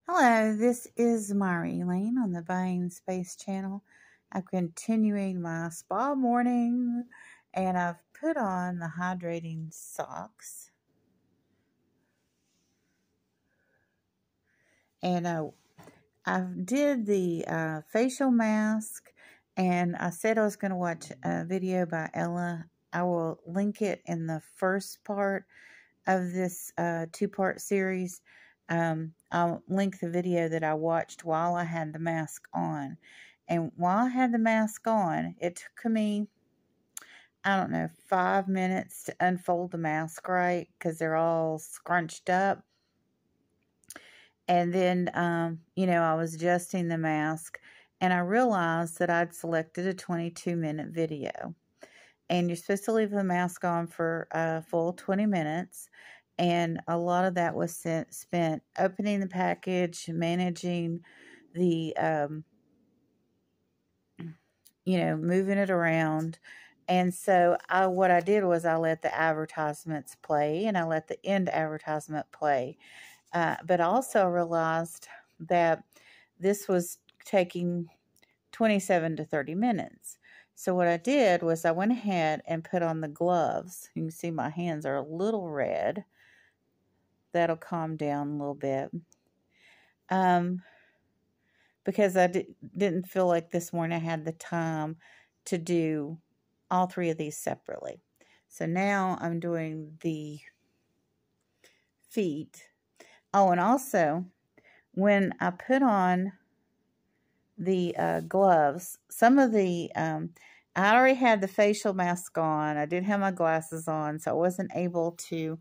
Hello, this is Mari Elaine on the Buying Space channel. I'm continuing my spa morning, and I've put on the hydrating socks. And I did the facial mask, and I said I was going to watch a video by Ella. I will link it in the first part of this two-part series. I'll link the video that I watched while I had the mask on. And while I had the mask on, it took me, I don't know, 5 minutes to unfold the mask right because they're all scrunched up. And then, I was adjusting the mask and I realized that I'd selected a 22-minute video. And you're supposed to leave the mask on for a full 20 minutes. And a lot of that was spent opening the package, managing the, moving it around. And so what I did was I let the advertisements play and I let the end advertisement play. But also realized that this was taking 27 to 30 minutes. So what I did was I went ahead and put on the gloves. You can see my hands are a little red. That'll calm down a little bit. Because I didn't feel like this morning I had the time to do all three of these separately. So now I'm doing the feet. Oh, and also when I put on the gloves, some of the I already had the facial mask on. I didn't have my glasses on, so I wasn't able to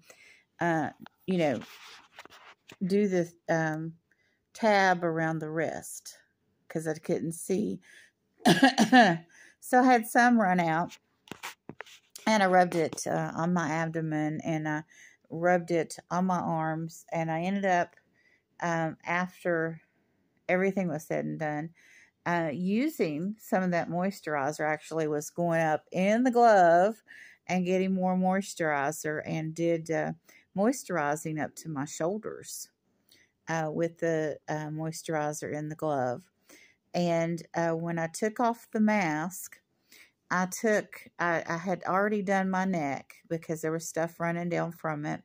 do the tab around the wrist because I couldn't see. So I had some run out, and I rubbed it on my abdomen, and I rubbed it on my arms, and I ended up after everything was said and done, using some of that moisturizer. Actually was going up in the glove and getting more moisturizer, and did moisturizing up to my shoulders with the moisturizer in the glove. And when I took off the mask, I had already done my neck because there was stuff running down from it.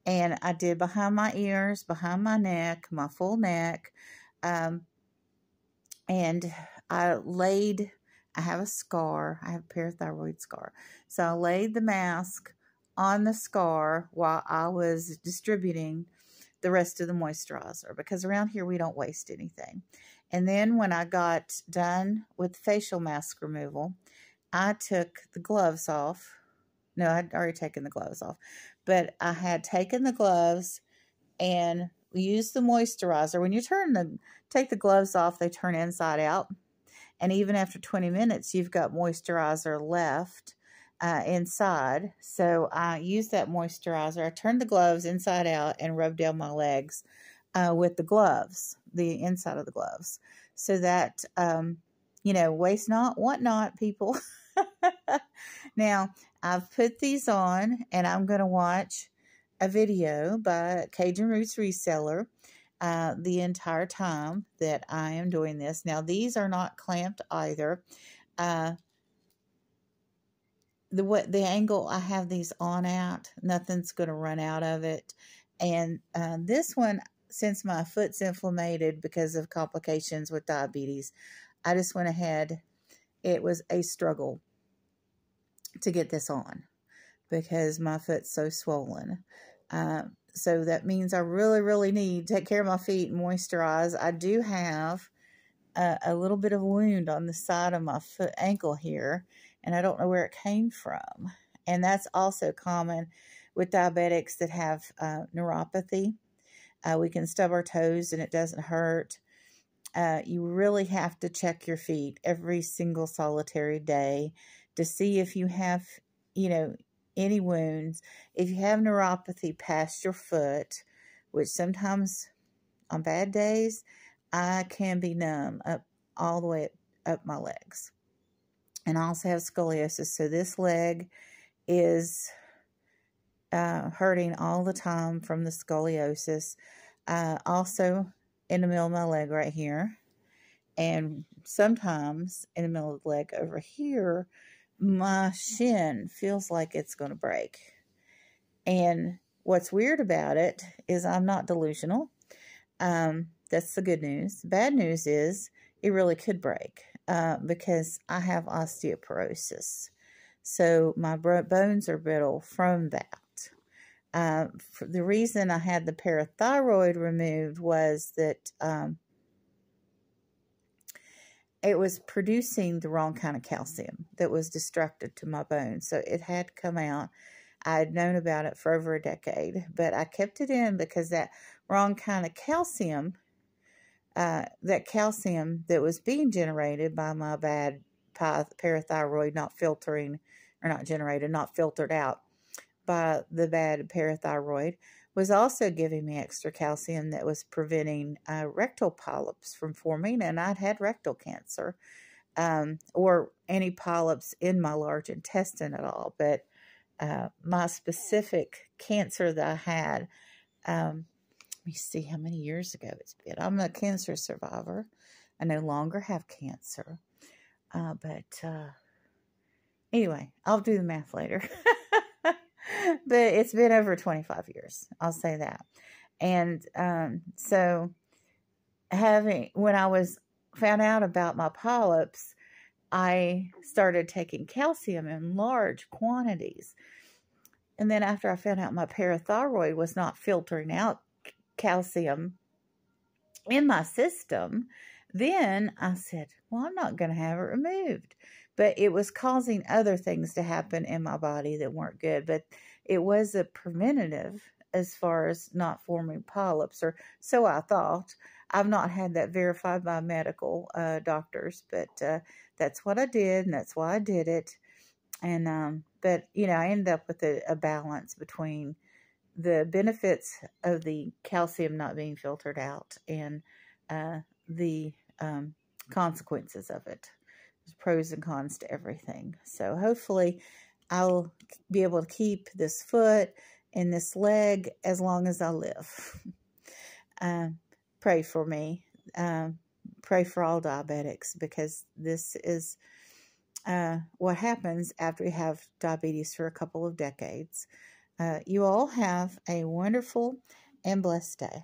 And I did behind my ears, behind my neck, my full neck. And I have a scar. I have a parathyroid scar. So I laid the mask on the scar while I was distributing the rest of the moisturizer, because around here we don't waste anything. And then when I got done with facial mask removal, I took the gloves off. No, I'd already taken the gloves off, but I had taken the gloves and used the moisturizer. When you take the gloves off, they turn inside out. And even after 20 minutes, you've got moisturizer left inside. So I used that moisturizer. I turned the gloves inside out and rubbed down my legs with the gloves, the inside of the gloves. So that, waste not, want not, people. Now, I've put these on, and I'm going to watch a video by Kajun Reseller the entire time that I am doing this. Now, these are not clamped either. The angle I have these on at, nothing's going to run out of it. And this one, since my foot's inflamed because of complications with diabetes, I just went ahead. It was a struggle to get this on because my foot's so swollen. So that means I really, really need to take care of my feet and moisturize. I do have a little bit of wound on the side of my ankle here, and I don't know where it came from. And that's also common with diabetics that have neuropathy. We can stub our toes and it doesn't hurt. You really have to check your feet every single solitary day to see if you have, any wounds. If you have neuropathy past your foot, which sometimes on bad days, I can be numb up all the way up my legs. And I also have scoliosis, so this leg is hurting all the time from the scoliosis. Also, in the middle of my leg right here. And sometimes in the middle of the leg over here, my shin feels like it's going to break. And what's weird about it is I'm not delusional. That's the good news. Bad news is it really could break because I have osteoporosis. So my bones are brittle from that. The reason I had the parathyroid removed was that it was producing the wrong kind of calcium that was destructive to my bones. So it had to come out. I had known about it for over a decade, but I kept it in because that wrong kind of calcium, that calcium that was being generated by my bad parathyroid not filtering, or not generated, not filtered out by the bad parathyroid, was also giving me extra calcium that was preventing rectal polyps from forming, and I'd had rectal cancer, or any polyps in my large intestine at all. But my specific cancer that I had, let me see how many years ago it's been. I'm a cancer survivor. I no longer have cancer. Anyway, I'll do the math later. But it's been over 25 years. I'll say that. And so when I found out about my polyps, I started taking calcium in large quantities. And then after I found out my parathyroid was not filtering out calcium in my system, then I said, well, I'm not going to have it removed. But it was causing other things to happen in my body that weren't good. But it was a preventative as far as not forming polyps, or so I thought. I've not had that verified by medical doctors, but that's what I did, and that's why I did it. And but I ended up with a balance between the benefits of the calcium not being filtered out and the consequences of it. There's pros and cons to everything. So hopefully I'll be able to keep this foot and this leg as long as I live. Pray for me. Pray for all diabetics, because this is what happens after you have diabetes for a couple of decades. You all have a wonderful and blessed day.